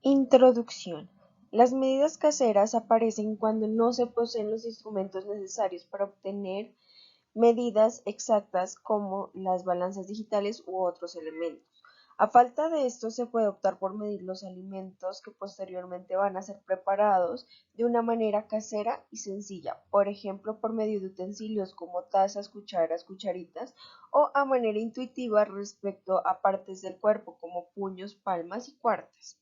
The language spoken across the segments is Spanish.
Introducción. Las medidas caseras aparecen cuando no se poseen los instrumentos necesarios para obtener medidas exactas como las balanzas digitales u otros elementos. A falta de esto, se puede optar por medir los alimentos que posteriormente van a ser preparados de una manera casera y sencilla, por ejemplo, por medio de utensilios como tazas, cucharas, cucharitas, o a manera intuitiva respecto a partes del cuerpo como puños, palmas y cuartas.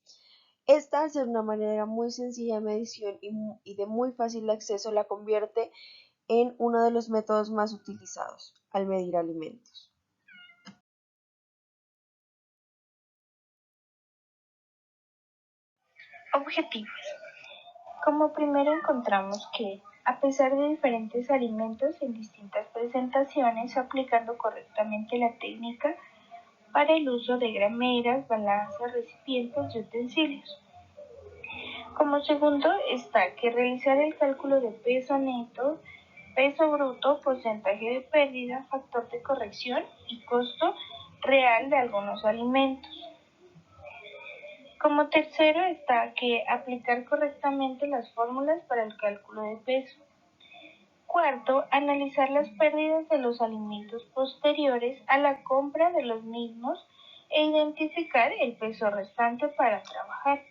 Esta, al ser una manera muy sencilla de medición y de muy fácil acceso, la convierte en uno de los métodos más utilizados al medir alimentos. Objetivos. Como primero encontramos que, a pesar de diferentes alimentos en distintas presentaciones, aplicando correctamente la técnica para el uso de grameras, balanzas, recipientes y utensilios. Como segundo está que realizar el cálculo de peso neto, peso bruto, porcentaje de pérdida, factor de corrección y costo real de algunos alimentos. Como tercero está que aplicar correctamente las fórmulas para el cálculo de peso. Cuarto, analizar las pérdidas de los alimentos posteriores a la compra de los mismos e identificar el peso restante para trabajar.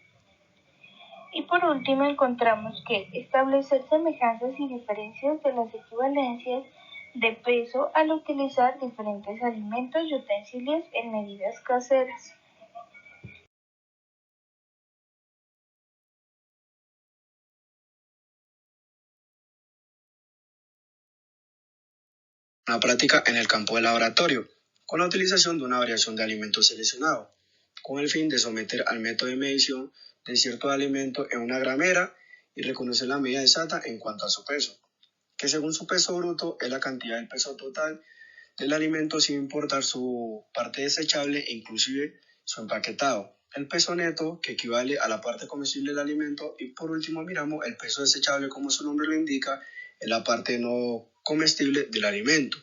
Y por último encontramos que establecer semejanzas y diferencias de las equivalencias de peso al utilizar diferentes alimentos y utensilios en medidas caseras. Una práctica en el campo del laboratorio, con la utilización de una variación de alimento seleccionado, con el fin de someter al método de medición de cierto alimento en una gramera y reconocer la medida exacta en cuanto a su peso, que según su peso bruto es la cantidad del peso total del alimento sin importar su parte desechable e inclusive su empaquetado. El peso neto, que equivale a la parte comestible del alimento, y por último miramos el peso desechable, como su nombre lo indica, es la parte no comestible del alimento.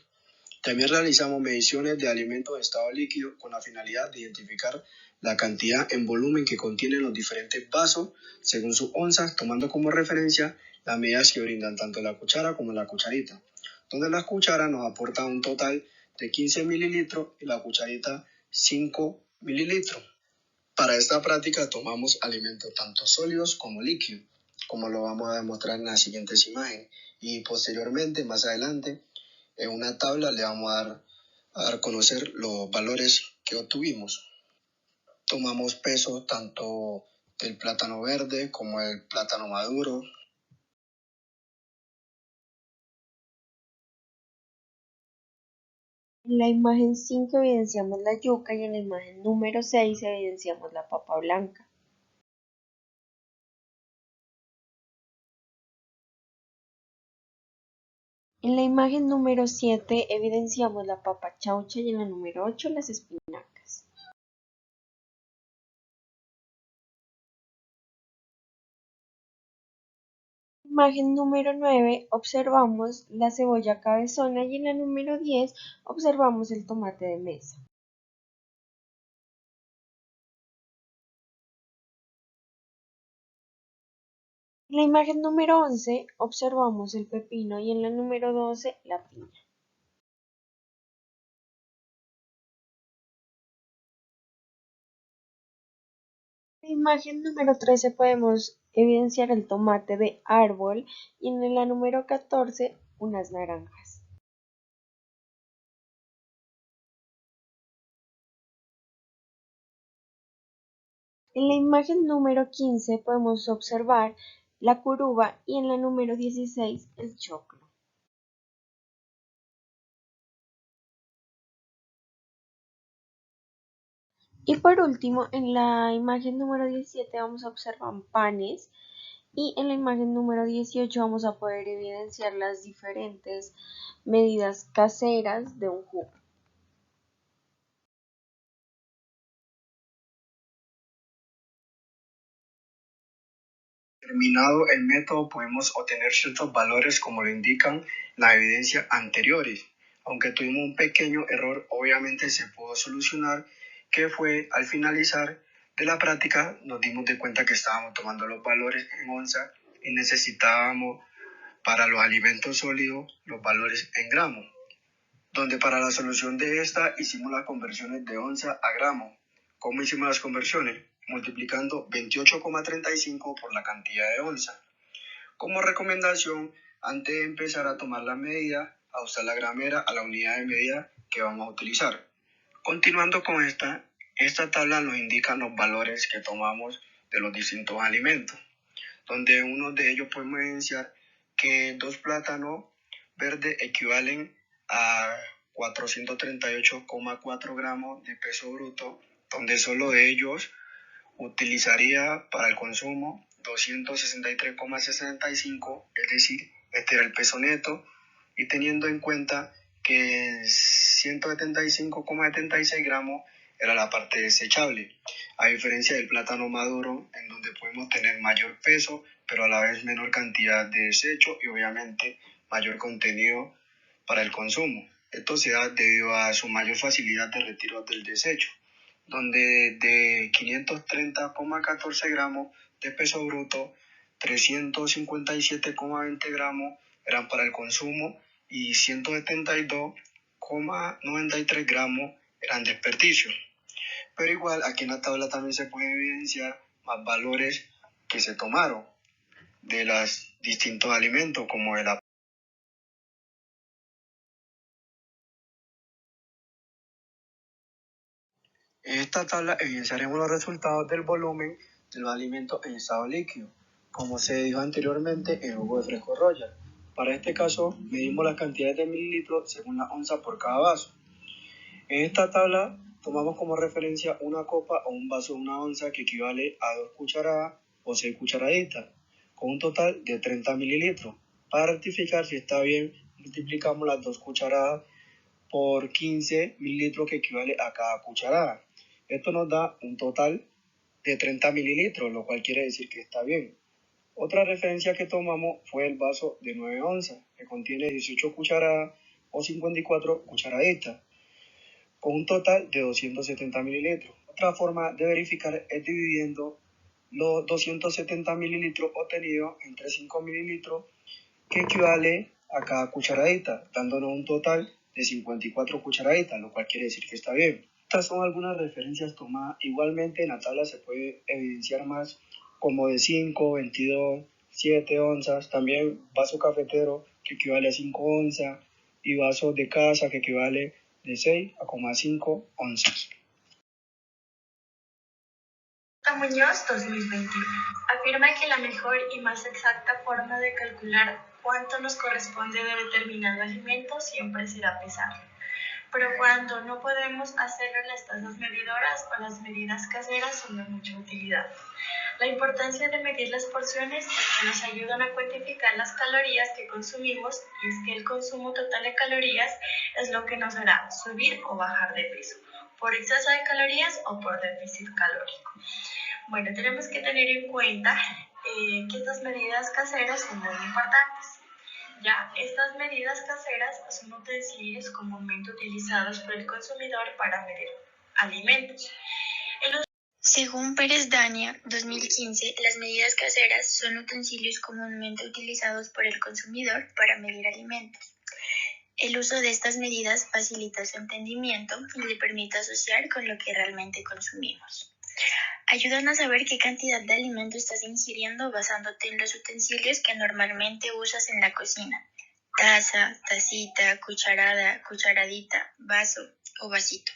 También realizamos mediciones de alimentos en estado líquido con la finalidad de identificar la cantidad en volumen que contienen los diferentes vasos según sus onzas, tomando como referencia las medidas que brindan tanto la cuchara como la cucharita, donde la cuchara nos aporta un total de 15 mililitros y la cucharita 5 mililitros. Para esta práctica tomamos alimentos tanto sólidos como líquidos, como lo vamos a demostrar en las siguientes imágenes, y posteriormente, más adelante, en una tabla le vamos a dar a conocer los valores que obtuvimos. Tomamos peso tanto del plátano verde como el plátano maduro. En la imagen 5 evidenciamos la yuca y en la imagen número 6 evidenciamos la papa blanca. En la imagen número 7 evidenciamos la papa chaucha y en la número 8 las espinacas. En la imagen número 9 observamos la cebolla cabezona y en la número 10 observamos el tomate de mesa. En la imagen número 11 observamos el pepino y en la número 12 la piña. En la imagen número 13 podemos evidenciar el tomate de árbol y en la número 14 unas naranjas. En la imagen número 15 podemos observar la curuba y en la número 16 el choclo. Y por último, en la imagen número 17 vamos a observar panes y en la imagen número 18 vamos a poder evidenciar las diferentes medidas caseras de un jugo. Terminado el método podemos obtener ciertos valores como lo indican las evidencias anteriores. Aunque tuvimos un pequeño error, obviamente se pudo solucionar, que fue al finalizar De la práctica nos dimos de cuenta que estábamos tomando los valores en onza y necesitábamos para los alimentos sólidos los valores en gramos, donde para la solución de esta hicimos las conversiones de onza a gramo. ¿Cómo hicimos las conversiones? Multiplicando 28,35 por la cantidad de onza. Como recomendación, antes de empezar a tomar la medida, ajustar la gramera a la unidad de medida que vamos a utilizar. Continuando con esta tabla nos indica los valores que tomamos de los distintos alimentos, donde uno de ellos podemos evidenciar que 2 plátanos verdes equivalen a 438,4 gramos de peso bruto, donde solo de ellos utilizaría para el consumo 263,65, es decir, este era el peso neto, y teniendo en cuenta que 175,76 gramos era la parte desechable, a diferencia del plátano maduro, en donde podemos tener mayor peso, pero a la vez menor cantidad de desecho y obviamente mayor contenido para el consumo. Esto se da debido a su mayor facilidad de retiro del desecho, donde de 530,14 gramos de peso bruto, 357,20 gramos eran para el consumo y 172,93 gramos eran desperdicio. Pero igual aquí en la tabla también se puede evidenciar más valores que se tomaron de los distintos alimentos, como de la... En esta tabla evidenciaremos los resultados del volumen de los alimentos en estado líquido, como se dijo anteriormente en el jugo de fresco Royal. Para este caso, medimos las cantidades de mililitros según la onza por cada vaso. En esta tabla tomamos como referencia una copa o un vaso de una onza que equivale a 2 cucharadas o 6 cucharaditas, con un total de 30 mililitros. Para rectificar si está bien, multiplicamos las 2 cucharadas por 15 mililitros que equivale a cada cucharada. Esto nos da un total de 30 mililitros, lo cual quiere decir que está bien. Otra referencia que tomamos fue el vaso de 9 onzas, que contiene 18 cucharadas o 54 cucharaditas, con un total de 270 mililitros. Otra forma de verificar es dividiendo los 270 mililitros obtenidos entre 5 mililitros, que equivale a cada cucharadita, dándonos un total de 54 cucharaditas, lo cual quiere decir que está bien. Estas son algunas referencias tomadas. Igualmente en la tabla se puede evidenciar más, como de 5, 22, 7 onzas, también vaso cafetero que equivale a 5 onzas y vaso de casa que equivale de 6,5 onzas. Muñoz 2021 afirma que la mejor y más exacta forma de calcular cuánto nos corresponde de determinado alimento siempre será pesarlo. Pero cuando no podemos hacerlo, las tazas medidoras o las medidas caseras son de mucha utilidad. La importancia de medir las porciones es que nos ayudan a cuantificar las calorías que consumimos, y es que el consumo total de calorías es lo que nos hará subir o bajar de peso, por exceso de calorías o por déficit calórico. Bueno, tenemos que tener en cuenta que estas medidas caseras son muy importantes. Ya, estas medidas caseras son utensilios comúnmente utilizados por el consumidor para medir alimentos. Según Pérez Dania, 2015, las medidas caseras son utensilios comúnmente utilizados por el consumidor para medir alimentos. El uso de estas medidas facilita su entendimiento y le permite asociar con lo que realmente consumimos. Ayudan a saber qué cantidad de alimento estás ingiriendo basándote en los utensilios que normalmente usas en la cocina: taza, tacita, cucharada, cucharadita, vaso o vasito.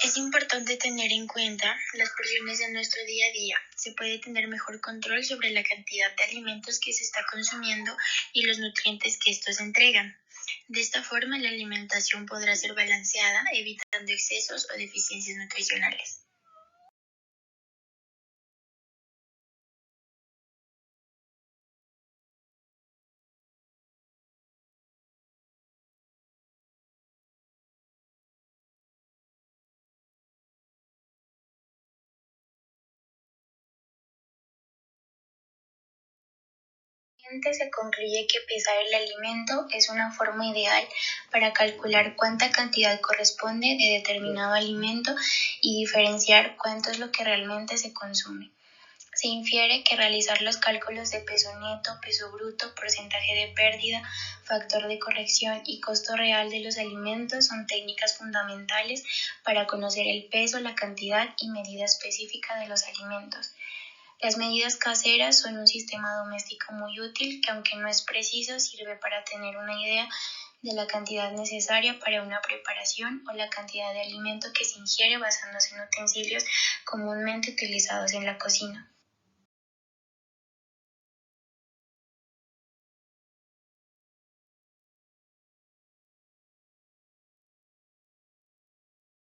Es importante tener en cuenta las porciones de nuestro día a día. Se puede tener mejor control sobre la cantidad de alimentos que se está consumiendo y los nutrientes que estos entregan. De esta forma, la alimentación podrá ser balanceada, evitando excesos o deficiencias nutricionales. Se concluye que pesar el alimento es una forma ideal para calcular cuánta cantidad corresponde de determinado alimento y diferenciar cuánto es lo que realmente se consume. Se infiere que realizar los cálculos de peso neto, peso bruto, porcentaje de pérdida, factor de corrección y costo real de los alimentos son técnicas fundamentales para conocer el peso, la cantidad y medida específica de los alimentos. Las medidas caseras son un sistema doméstico muy útil que, aunque no es preciso, sirve para tener una idea de la cantidad necesaria para una preparación o la cantidad de alimento que se ingiere basándose en utensilios comúnmente utilizados en la cocina.